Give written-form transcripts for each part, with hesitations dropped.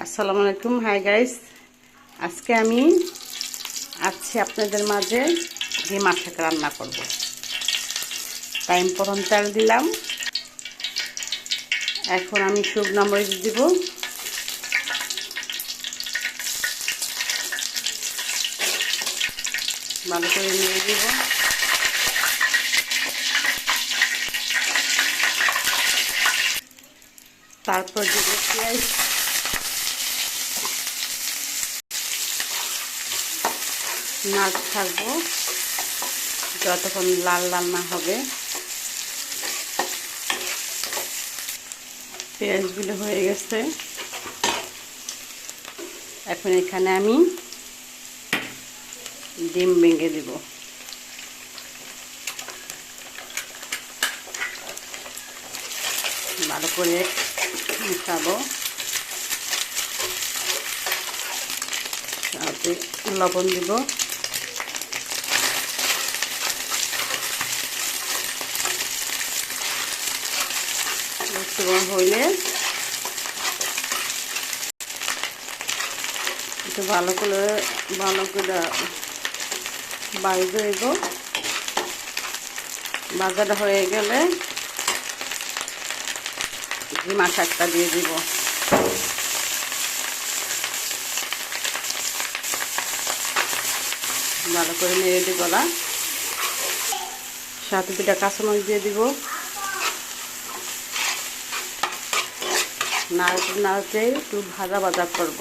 আসসালামু আলাইকুম। Hi guys, আজকে আমি আপনাদের মাঝে ডিমা শাক রান্না করব। টাইম পরন তেল দিলাম। এখন আমি শুকনো মরিচ দিব, ভালো করে নিয়ে দিব। তারপর দিব পেঁয়াজ, নাড়তে থাকবো যতক্ষণ লাল লাল না হবে। পেঁয়াজগুলো হয়ে গেছে। এখন এখানে আমি ডিম ভেঙে দিব। ভালো করে মিশাবো, সাথে লবণ দিব। হইলে একটু ভালো করে বাইরে দেব। ভাজাটা হয়ে গেলে ডিমা শাকটা দিয়ে দিব। ভালো করে নেড়ে দিব। সাথে দুটা কাঁচামরিচ দিয়ে দিব। নাড়তে নাড়তে একটু ভাজা ভাজা করব।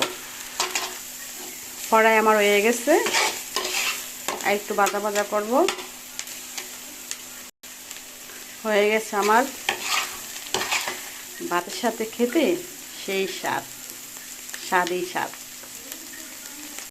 কড়াই আমার হয়ে গেছে, আর একটু ভাজা ভাজা করব। হয়ে গেছে আমার। ভাতের সাথে খেতে সেই স্বাদই স্বাদ।